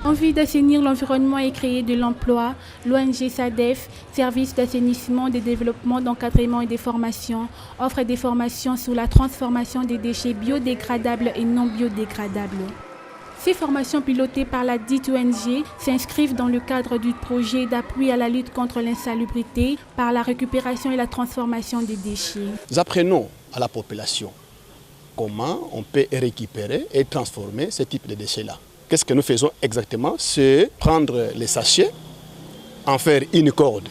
En vue d'assainir l'environnement et créer de l'emploi, l'ONG SADEF, Service d'assainissement, de développement, d'encadrement et de formation, offre des formations sur la transformation des déchets biodégradables et non biodégradables. Ces formations pilotées par la dite ONG s'inscrivent dans le cadre du projet d'appui à la lutte contre l'insalubrité par la récupération et la transformation des déchets. Nous apprenons à la population comment on peut récupérer et transformer ce type de déchets-là. Qu'est-ce que nous faisons exactement? C'est prendre les sachets, en faire une corde.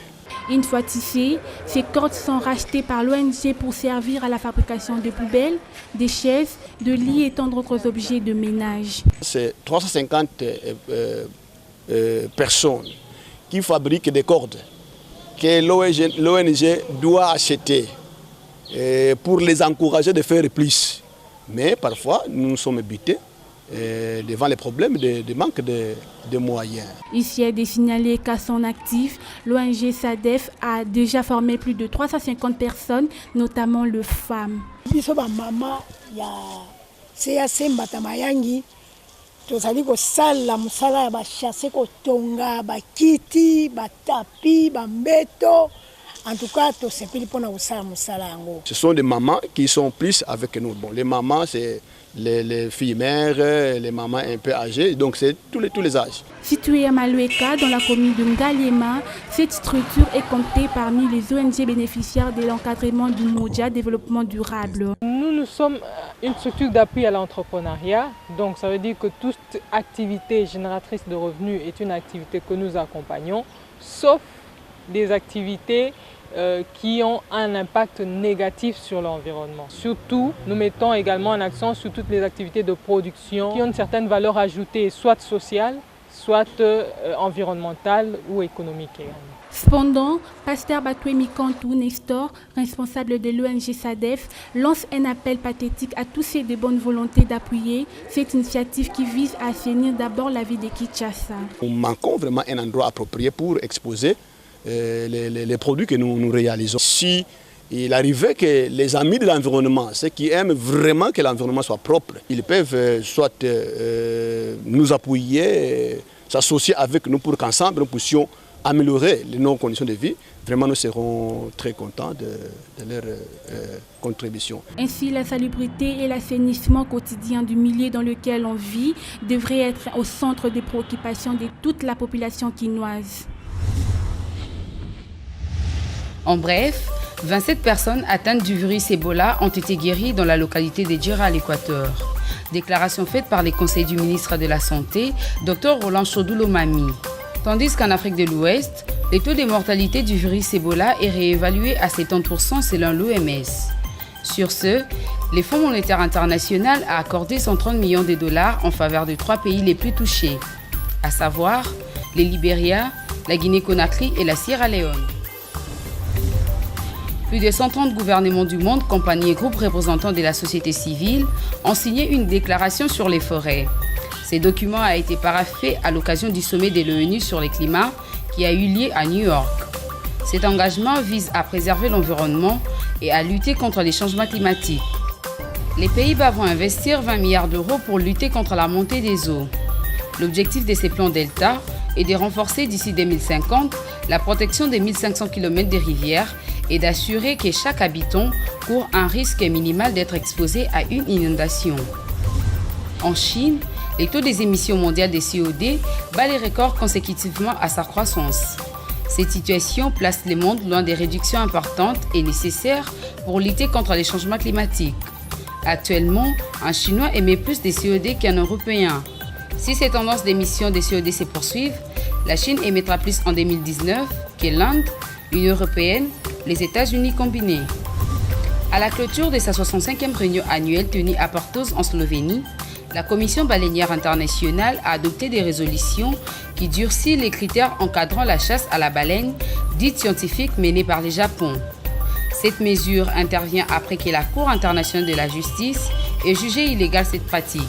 Une fois tissées, ces cordes sont rachetées par l'ONG pour servir à la fabrication de poubelles, des chaises, de lits et tant d'autres objets de ménage. C'est 350 personnes qui fabriquent des cordes que l'ONG doit acheter pour les encourager de faire plus. Mais parfois, nous sommes butés devant les problèmes de manque de moyens. Ici est de signaler qu'à son actif, l'ONG SADEF a déjà formé plus de 350 personnes, notamment les femmes. tozali kosala mosala ya bachasse kotonga bakiti batapi bambeto. En tout cas, ce sont des mamans qui sont plus avec nous. Bon, les mamans, c'est les filles mères, les mamans un peu âgées, donc c'est tous les âges. Située à Malueka, dans la commune de Ngaliema, cette structure est comptée parmi les ONG bénéficiaires de l'encadrement du MODIA développement durable. Nous sommes une structure d'appui à l'entrepreneuriat, donc ça veut dire que toute activité génératrice de revenus est une activité que nous accompagnons, sauf des activités qui ont un impact négatif sur l'environnement. Surtout, nous mettons également un accent sur toutes les activités de production qui ont une certaine valeur ajoutée, soit sociale, soit environnementale ou économique également. Cependant, Pasteur Batouemi Kantou Nestor, responsable de l'ONG SADEF, lance un appel pathétique à tous ceux de bonne volonté d'appuyer cette initiative qui vise à assainir d'abord la vie de Kinshasa. Nous manquons vraiment un endroit approprié pour exposer les produits que nous réalisons. Si il arrivait que les amis de l'environnement, ceux qui aiment vraiment que l'environnement soit propre, ils peuvent soit nous appuyer, s'associer avec nous pour qu'ensemble nous puissions améliorer nos conditions de vie. Vraiment, nous serons très contents de leur contribution. Ainsi, la salubrité et l'assainissement quotidien du milieu dans lequel on vit devraient être au centre des préoccupations de toute la population quinoise. En bref, 27 personnes atteintes du virus Ebola ont été guéries dans la localité de Djira à l'Équateur. Déclaration faite par les conseillers du ministre de la Santé, Dr Roland Chodoulo-Mami. Tandis qu'en Afrique de l'Ouest, le taux de mortalité du virus Ebola est réévalué à 70% selon l'OMS. Sur ce, le Fonds monétaire international a accordé 130 millions de dollars en faveur de 3 pays les plus touchés, à savoir le Libéria, la Guinée-Conakry et la Sierra Leone. Plus de 130 gouvernements du monde, compagnies et groupes représentants de la société civile ont signé une déclaration sur les forêts. Ce document a été paraphé à l'occasion du sommet de l'ONU sur le climat qui a eu lieu à New York. Cet engagement vise à préserver l'environnement et à lutter contre les changements climatiques. Les Pays-Bas vont investir 20 milliards d'euros pour lutter contre la montée des eaux. L'objectif de ces plans Delta est de renforcer d'ici 2050 la protection des 1500 km de rivières et d'assurer que chaque habitant court un risque minimal d'être exposé à une inondation. En Chine, le taux des émissions mondiales de CO2 bat les records consécutivement à sa croissance. Cette situation place le monde loin des réductions importantes et nécessaires pour lutter contre les changements climatiques. Actuellement, un Chinois émet plus de CO2 qu'un Européen. Si ces tendances d'émissions de CO2 se poursuivent, la Chine émettra plus en 2019 que l'Inde, l'Union européenne, les États-Unis combinés. À la clôture de sa 65e réunion annuelle tenue à Portos en Slovénie, la Commission baleinière internationale a adopté des résolutions qui durcissent les critères encadrant la chasse à la baleine, dite scientifique menée par le Japon. Cette mesure intervient après que la Cour internationale de la justice ait jugé illégale cette pratique.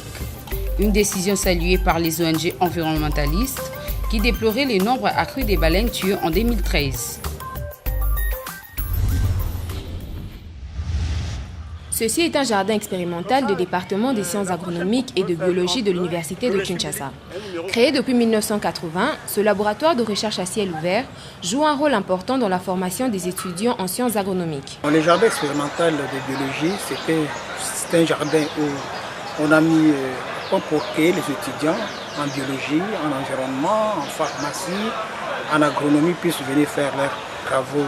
Une décision saluée par les ONG environnementalistes qui déploraient le nombre accru des baleines tuées en 2013. Ceci est un jardin expérimental du département des sciences agronomiques et de biologie de l'université de Kinshasa. Créé depuis 1980, ce laboratoire de recherche à ciel ouvert joue un rôle important dans la formation des étudiants en sciences agronomiques. Le jardin expérimental de biologie, c'est un jardin où on a mis pour que les étudiants en biologie, en environnement, en pharmacie, en agronomie puissent venir faire leurs travaux,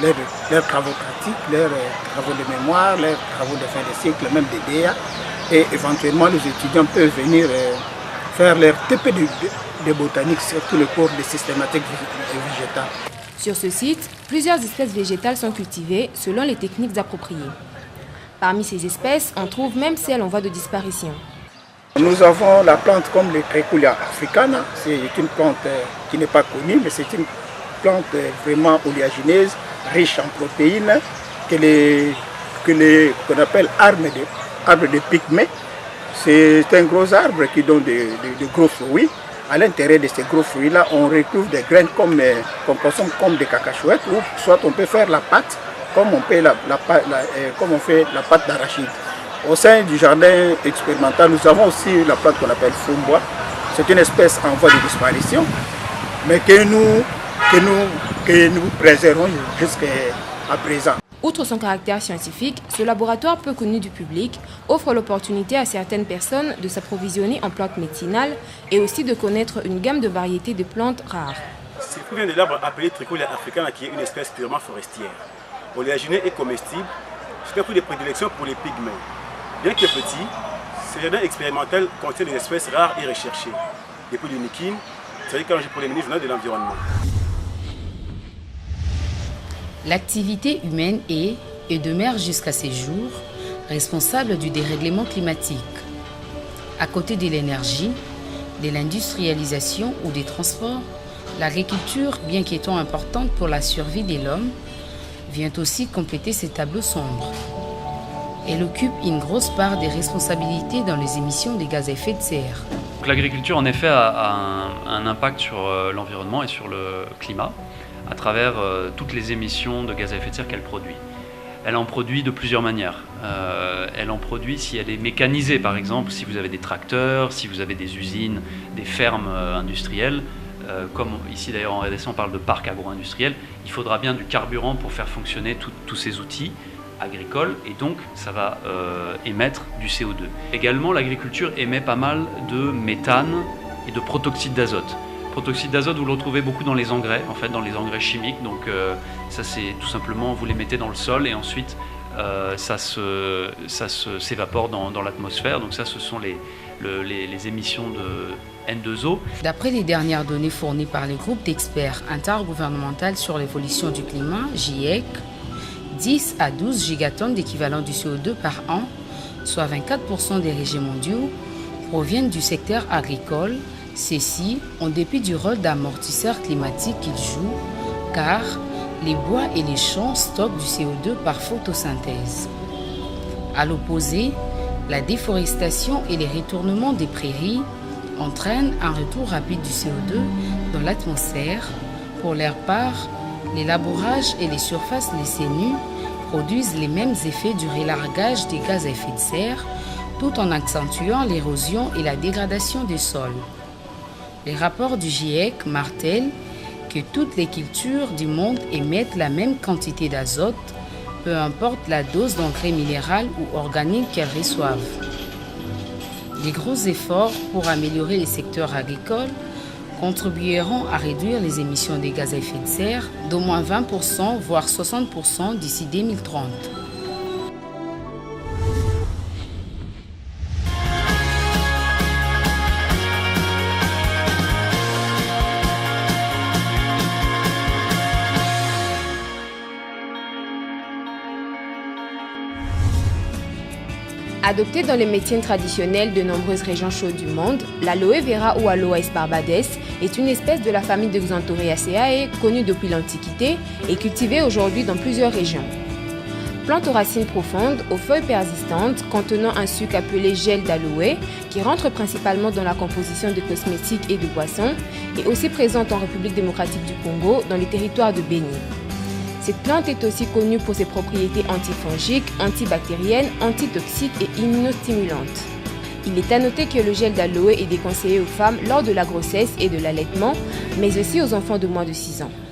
leurs travaux pratiques, leurs travaux de mémoire, leurs travaux de fin de cycle, même des DA. Et éventuellement, les étudiants peuvent venir faire leur TP de botanique, surtout le cours de systématique végétale. Sur ce site, plusieurs espèces végétales sont cultivées selon les techniques appropriées. Parmi ces espèces, on trouve même celles en voie de disparition. Nous avons la plante comme le Trichulia africana. C'est une plante qui n'est pas connue, mais c'est une plante vraiment oléagineuse, riche en protéines, qu'on appelle arbre de pygmée. C'est un gros arbre qui donne de gros fruits. À l'intérieur de ces gros fruits-là, on retrouve des graines qu'on consomme comme des cacahuètes, ou soit on peut faire la pâte, comme on fait la pâte d'arachide. Au sein du jardin expérimental, nous avons aussi la plante qu'on appelle fumbois. C'est une espèce en voie de disparition, mais que nous préservons jusqu'à présent. Outre son caractère scientifique, ce laboratoire peu connu du public offre l'opportunité à certaines personnes de s'approvisionner en plantes médicinales et aussi de connaître une gamme de variétés de plantes rares. Ce fruit vient de l'arbre appelé Trichulia africana, qui est une espèce purement forestière. Oléagineux et comestible, c'est un fruit de prédilection pour les pygmées. Bien que petit, ce jardin expérimental contient des espèces rares et recherchées. Depuis le Nikin, c'est éclairé pour les ministres de l'Environnement. L'activité humaine est, et demeure jusqu'à ces jours, responsable du dérèglement climatique. À côté de l'énergie, de l'industrialisation ou des transports, l'agriculture, bien qu'étant importante pour la survie de l'homme, vient aussi compléter ces tableaux sombres. Elle occupe une grosse part des responsabilités dans les émissions de gaz à effet de serre. L'agriculture, en effet, a un impact sur l'environnement et sur le climat à travers toutes les émissions de gaz à effet de serre qu'elle produit. Elle en produit de plusieurs manières. Elle en produit si elle est mécanisée, par exemple, si vous avez des tracteurs, si vous avez des usines, des fermes industrielles, comme ici d'ailleurs en RDC on parle de parc agro-industriel, il faudra bien du carburant pour faire fonctionner tous ces outils agricoles et donc ça va émettre du CO2. Également, l'agriculture émet pas mal de méthane et de protoxyde d'azote. Protoxyde d'azote, vous le retrouvez beaucoup dans les engrais, en fait, dans les engrais chimiques. Donc ça, c'est tout simplement, vous les mettez dans le sol et ensuite ça s'évapore dans l'atmosphère. Donc ça, ce sont les émissions de N2O. D'après les dernières données fournies par le groupe d'experts intergouvernemental sur l'évolution du climat, GIEC, 10 à 12 gigatonnes d'équivalent du CO2 par an, soit 24% des rejets mondiaux, proviennent du secteur agricole. Ceci, en dépit du rôle d'amortisseur climatique qu'ils jouent, car les bois et les champs stockent du CO2 par photosynthèse. À l'opposé, la déforestation et les retournements des prairies entraînent un retour rapide du CO2 dans l'atmosphère. Pour leur part, les labourages et les surfaces laissées nues produisent les mêmes effets du relargage des gaz à effet de serre, tout en accentuant l'érosion et la dégradation des sols. Les rapports du GIEC martèlent que toutes les cultures du monde émettent la même quantité d'azote, peu importe la dose d'engrais minéral ou organique qu'elles reçoivent. Les gros efforts pour améliorer les secteurs agricoles contribueront à réduire les émissions de gaz à effet de serre d'au moins 20%, voire 60% d'ici 2030. Adoptée dans les médecines traditionnelles de nombreuses régions chaudes du monde, l'aloe vera ou Aloes barbades est une espèce de la famille de Xanthorrheaceae connue depuis l'Antiquité et cultivée aujourd'hui dans plusieurs régions. Plante aux racines profondes, aux feuilles persistantes, contenant un sucre appelé gel d'aloe, qui rentre principalement dans la composition de cosmétiques et de boissons, et aussi présente en République démocratique du Congo, dans les territoires de Béni. Cette plante est aussi connue pour ses propriétés antifongiques, antibactériennes, antitoxiques et immunostimulantes. Il est à noter que le gel d'aloe est déconseillé aux femmes lors de la grossesse et de l'allaitement, mais aussi aux enfants de moins de 6 ans.